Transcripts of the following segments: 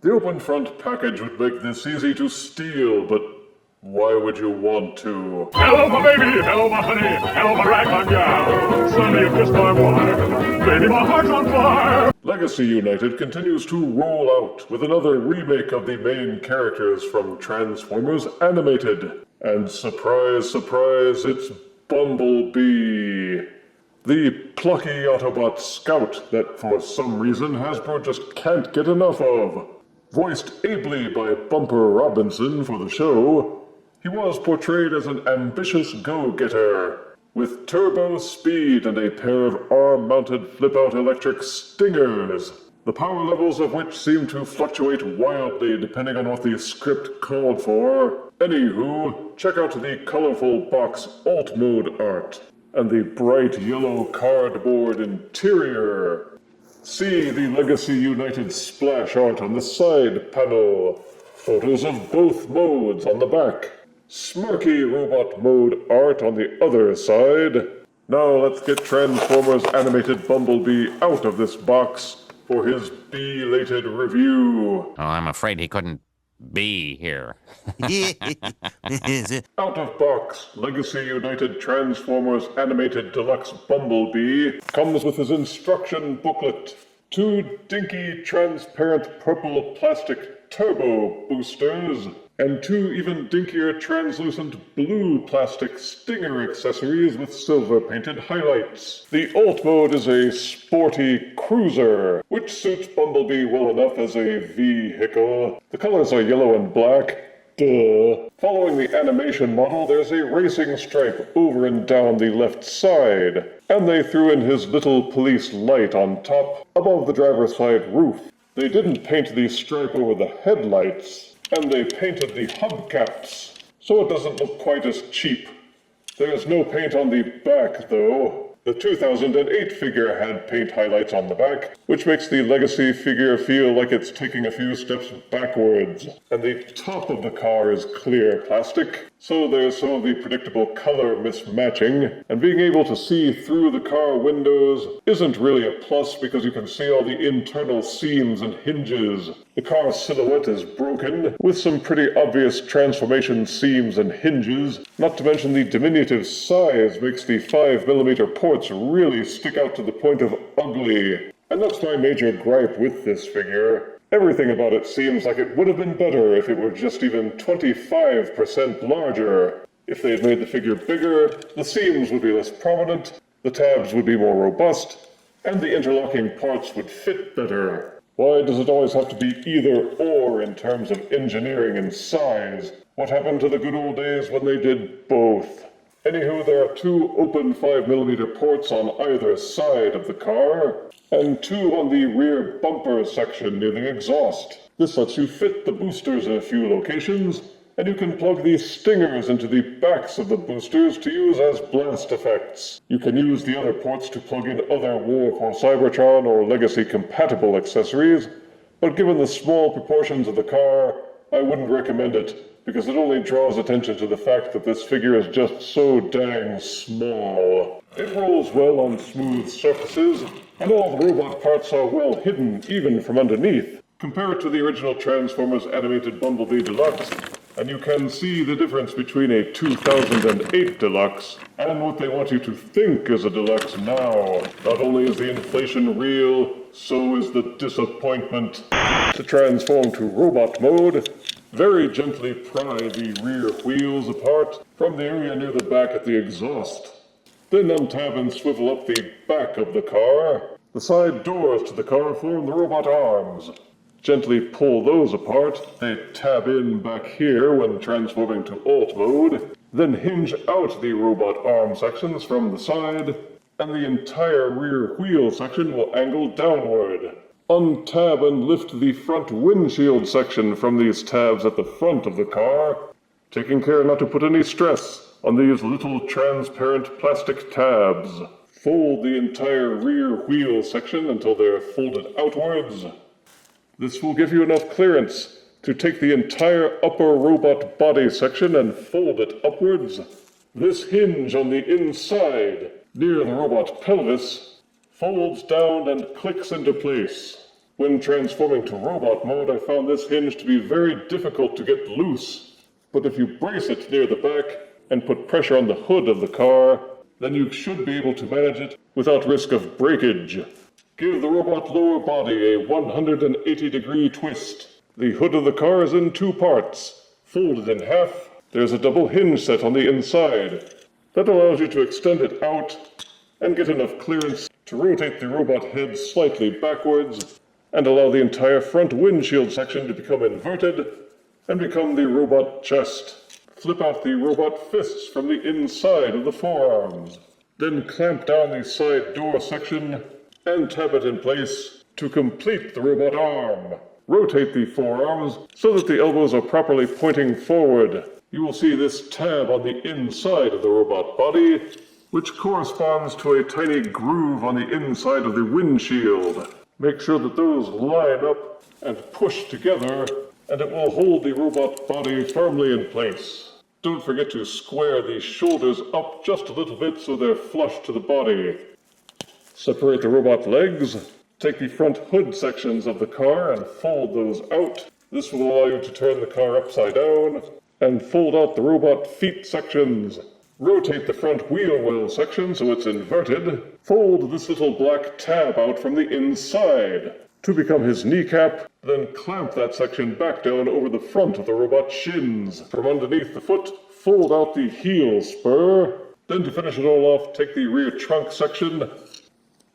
The open front package would make this easy to steal, but why would you want to? Hello, my baby! Hello, my honey! Hello, my ragtime gal! Suddenly you kissed my wife! Baby, my heart's on fire! Legacy United continues to roll out with another remake of the main characters from Transformers Animated. And surprise, surprise, it's Bumblebee. The plucky Autobot scout that for some reason Hasbro just can't get enough of. Voiced ably by Bumper Robinson for the show, he was portrayed as an ambitious go-getter, with turbo speed and a pair of arm-mounted flip-out electric stingers, the power levels of which seem to fluctuate wildly depending on what the script called for. Anywho, check out the colorful box alt mode art, and the bright yellow cardboard interior. See the Legacy United splash art on the side panel. Photos of both modes on the back. Smirky robot mode art on the other side. Now let's get Transformers Animated Bumblebee out of this box for his belated review. Oh, I'm afraid he couldn't be here. Out of box, Legacy United Transformers Animated Deluxe Bumblebee comes with his instruction booklet, 2 dinky transparent purple plastic turbo boosters, and 2 even dinkier translucent blue plastic stinger accessories with silver painted highlights. The alt mode is a sporty cruiser, which suits Bumblebee well enough as a vehicle. The colors are yellow and black. Duh. Following the animation model, there's a racing stripe over and down the left side, and they threw in his little police light on top, above the driver's side roof. They didn't paint the stripe over the headlights, and they painted the hubcaps, so it doesn't look quite as cheap. There's no paint on the back, though. The 2008 figure had paint highlights on the back, which makes the Legacy figure feel like it's taking a few steps backwards. And the top of the car is clear plastic, so there's some of the predictable color mismatching, and being able to see through the car windows isn't really a plus because you can see all the internal seams and hinges. The car silhouette is broken, with some pretty obvious transformation seams and hinges, not to mention the diminutive size makes the 5mm ports really stick out to the point of ugly. And that's my major gripe with this figure. Everything about it seems like it would have been better if it were just even 25% larger. If they had made the figure bigger, the seams would be less prominent, the tabs would be more robust, and the interlocking parts would fit better. Why does it always have to be either or in terms of engineering and size? What happened to the good old days when they did both? Anywho, there are 2 open 5mm ports on either side of the car, and 2 on the rear bumper section near the exhaust. This lets you fit the boosters in a few locations, and you can plug these stingers into the backs of the boosters to use as blast effects. You can use the other ports to plug in other War for Cybertron or Legacy compatible accessories, but given the small proportions of the car, I wouldn't recommend it, because it only draws attention to the fact that this figure is just so dang small. It rolls well on smooth surfaces, and all the robot parts are well hidden even from underneath. Compare it to the original Transformers Animated Bumblebee Deluxe, and you can see the difference between a 2008 Deluxe and what they want you to think is a Deluxe now. Not only is the inflation real, so is the disappointment. To transform to robot mode, very gently pry the rear wheels apart from the area near the back at the exhaust. Then untab and swivel up the back of the car. The side doors to the car form the robot arms. Gently pull those apart. They tab in back here when transforming to alt mode. Then hinge out the robot arm sections from the side, and the entire rear wheel section will angle downward. Untab and lift the front windshield section from these tabs at the front of the car, taking care not to put any stress on these little transparent plastic tabs. Fold the entire rear wheel section until they're folded outwards. This will give you enough clearance to take the entire upper robot body section and fold it upwards. This hinge on the inside, near the robot pelvis, folds down and clicks into place. When transforming to robot mode, I found this hinge to be very difficult to get loose. But if you brace it near the back and put pressure on the hood of the car, then you should be able to manage it without risk of breakage. Give the robot lower body a 180-degree twist. The hood of the car is in two parts. Folded in half, there's a double hinge set on the inside. That allows you to extend it out and get enough clearance to rotate the robot head slightly backwards and allow the entire front windshield section to become inverted and become the robot chest. Flip out the robot fists from the inside of the forearms. Then clamp down the side door section and tab it in place to complete the robot arm. Rotate the forearms so that the elbows are properly pointing forward. You will see this tab on the inside of the robot body, which corresponds to a tiny groove on the inside of the windshield. Make sure that those line up and push together, and it will hold the robot body firmly in place. Don't forget to square the shoulders up just a little bit so they're flush to the body. Separate the robot legs. Take the front hood sections of the car and fold those out. This will allow you to turn the car upside down and fold out the robot feet sections. Rotate the front wheel well section so it's inverted. Fold this little black tab out from the inside to become his kneecap, then clamp that section back down over the front of the robot shins. From underneath the foot, fold out the heel spur. Then to finish it all off, take the rear trunk section.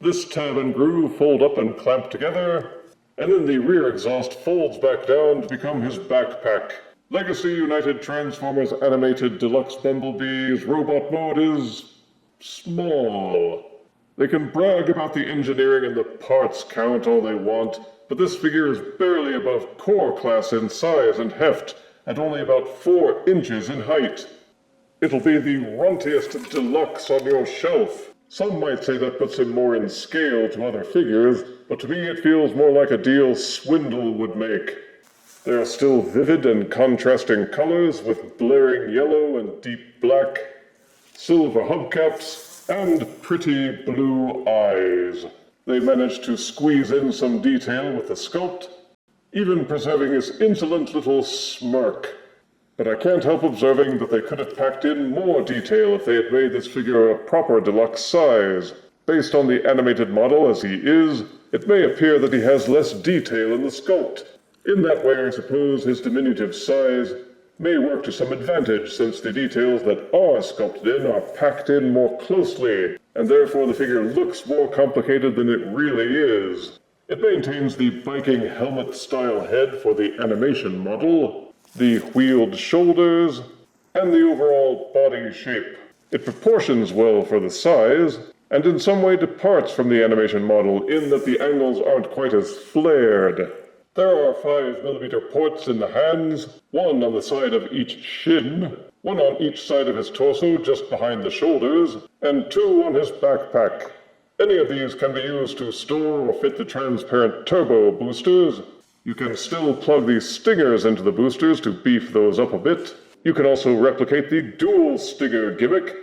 This tab and groove fold up and clamp together, and then the rear exhaust folds back down to become his backpack. Legacy United Transformers Animated Deluxe Bumblebee's robot mode is small. They can brag about the engineering and the parts count all they want, but this figure is barely above core class in size and heft, and only about 4 inches in height. It'll be the runtiest deluxe on your shelf. Some might say that puts him more in scale to other figures, but to me it feels more like a deal Swindle would make. There are still vivid and contrasting colors with blaring yellow and deep black, silver hubcaps, and pretty blue eyes. They managed to squeeze in some detail with the sculpt, even preserving his insolent little smirk. But I can't help observing that they could have packed in more detail if they had made this figure a proper deluxe size. Based on the animated model as he is, it may appear that he has less detail in the sculpt. In that way, I suppose his diminutive size may work to some advantage, since the details that are sculpted in are packed in more closely, and therefore the figure looks more complicated than it really is. It maintains the biking helmet-style head for the animation model, the wheeled shoulders, and the overall body shape. It proportions well for the size, and in some way departs from the animation model in that the angles aren't quite as flared. There are 5mm ports in the hands, 1 on the side of each shin, 1 on each side of his torso just behind the shoulders, and 2 on his backpack. Any of these can be used to store or fit the transparent turbo boosters. You can still plug these stingers into the boosters to beef those up a bit. You can also replicate the dual stinger gimmick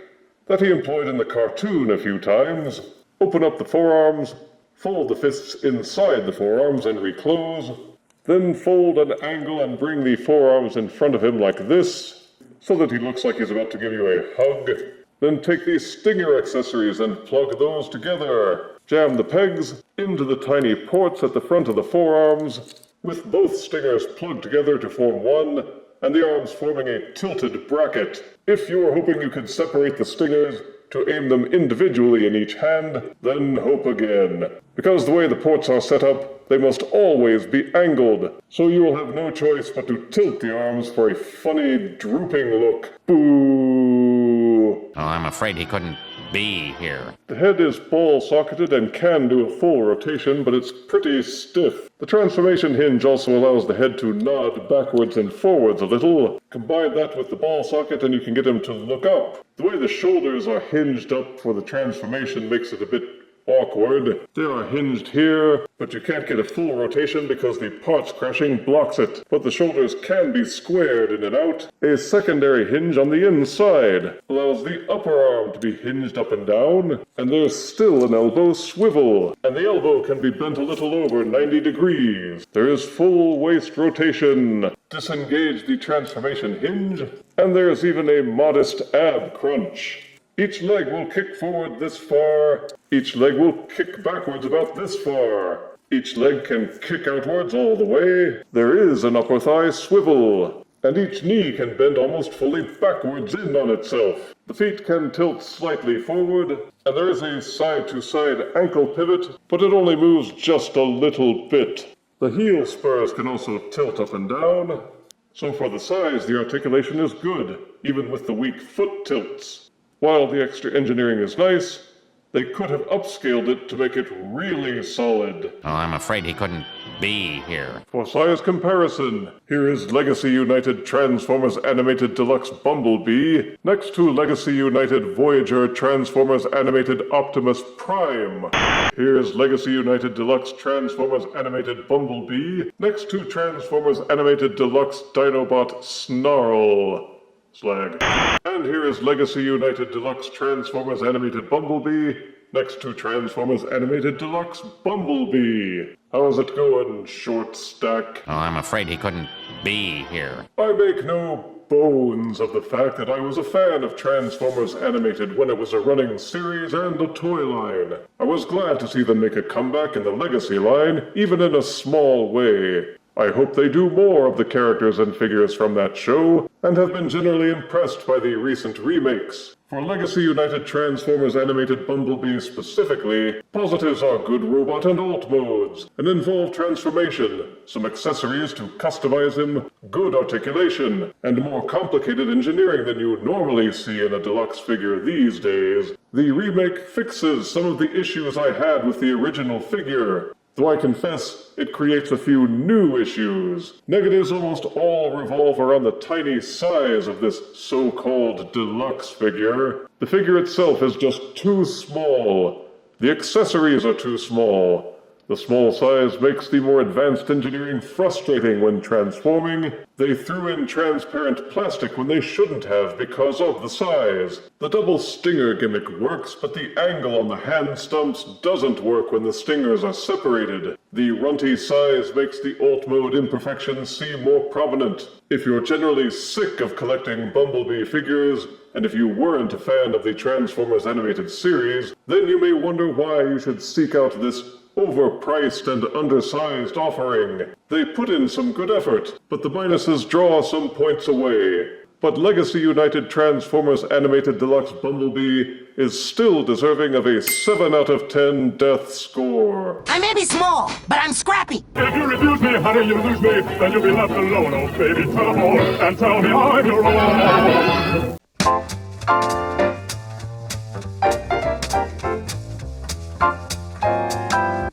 that he employed in the cartoon a few times. Open up the forearms, fold the fists inside the forearms and reclose, then fold an angle and bring the forearms in front of him like this, so that he looks like he's about to give you a hug. Then take these stinger accessories and plug those together. Jam the pegs into the tiny ports at the front of the forearms, with both stingers plugged together to form one, and the arms forming a tilted bracket. If you were hoping you could separate the stingers to aim them individually in each hand, then hope again. Because the way the ports are set up, they must always be angled, so you will have no choice but to tilt the arms for a funny, drooping look. Boo! Oh, I'm afraid he couldn't be here. The head is ball-socketed and can do a full rotation, but it's pretty stiff. The transformation hinge also allows the head to nod backwards and forwards a little. Combine that with the ball socket and you can get him to look up. The way the shoulders are hinged up for the transformation makes it a bit awkward. They are hinged here, but you can't get a full rotation because the parts crashing blocks it. But the shoulders can be squared in and out. A secondary hinge on the inside allows the upper arm to be hinged up and down, and there's still an elbow swivel, and the elbow can be bent a little over 90 degrees. There is full waist rotation. Disengage the transformation hinge, and there's even a modest ab crunch. Each leg will kick forward this far. Each leg will kick backwards about this far. Each leg can kick outwards all the way. There is an upper thigh swivel, and each knee can bend almost fully backwards in on itself. The feet can tilt slightly forward, and there is a side-to-side ankle pivot, but it only moves just a little bit. The heel spurs can also tilt up and down, so for the size, the articulation is good, even with the weak foot tilts. While the extra engineering is nice, they could have upscaled it to make it really solid. Oh, I'm afraid he couldn't be here. For size comparison, here is Legacy United Transformers Animated Deluxe Bumblebee next to Legacy United Voyager Transformers Animated Optimus Prime. Here is Legacy United Deluxe Transformers Animated Bumblebee next to Transformers Animated Deluxe Dinobot Snarl. Slag. And here is Legacy United Deluxe Transformers Animated Bumblebee next to Transformers Animated Deluxe Bumblebee. How's it going, short stack? Oh, I'm afraid he couldn't be here. I make no bones of the fact that I was a fan of Transformers Animated when it was a running series and a toy line. I was glad to see them make a comeback in the Legacy line, even in a small way. I hope they do more of the characters and figures from that show, and have been generally impressed by the recent remakes. For Legacy United Transformers Animated Bumblebee specifically, positives are good robot and alt modes, an involved transformation, some accessories to customize him, good articulation, and more complicated engineering than you normally see in a deluxe figure these days. The remake fixes some of the issues I had with the original figure, though I confess it creates a few new issues. Negatives almost all revolve around the tiny size of this so-called deluxe figure. The figure itself is just too small. The accessories are too small. The small size makes the more advanced engineering frustrating when transforming. They threw in transparent plastic when they shouldn't have because of the size. The double stinger gimmick works, but the angle on the hand stumps doesn't work when the stingers are separated. The runty size makes the alt mode imperfections seem more prominent. If you're generally sick of collecting Bumblebee figures, and if you weren't a fan of the Transformers animated series, then you may wonder why you should seek out this overpriced and undersized offering. They put in some good effort, but the minuses draw some points away. But Legacy United Transformers Animated Deluxe Bumblebee is still deserving of a 7 out of 10 death score. I may be small, but I'm scrappy. If you refuse me, honey, you lose me, then you'll be left alone. Oh, baby, tell them all, and tell me I'm your own.